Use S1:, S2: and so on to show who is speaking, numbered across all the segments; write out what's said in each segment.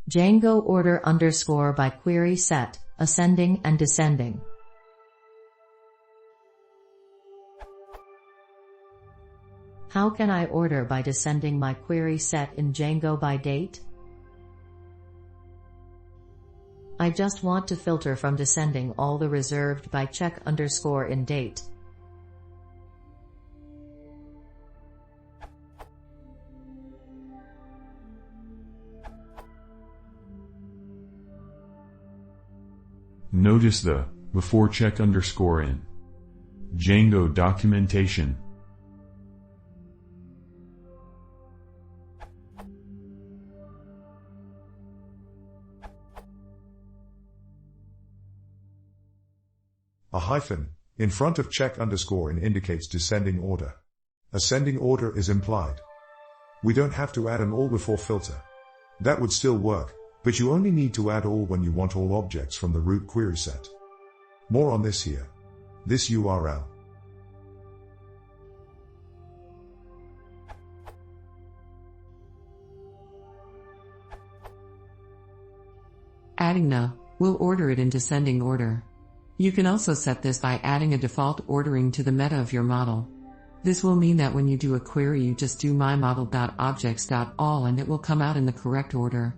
S1: Django order underscore by query set, ascending and descending. How can I order by descending my query set in Django by date? I just want to filter from descending all the reserved by check underscore in date.
S2: Notice the before check underscore in Django documentation.
S3: A hyphen in front of check underscore in indicates descending order. Ascending order is implied. We don't have to add an all before filter. That would still work, but you only need to add all when you want all objects from the root query set. More on this here. This URL.
S4: Adding the will order it in descending order. You can also set this by adding a default ordering to the meta of your model. This will mean that when you do a query you just do mymodel.objects.all and it will come out in the correct order.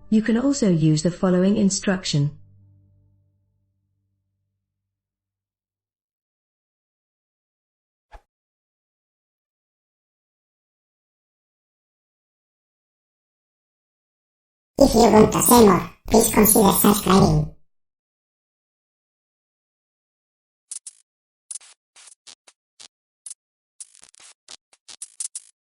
S5: You can also use the following instruction.
S6: If you want to see more, please consider subscribing.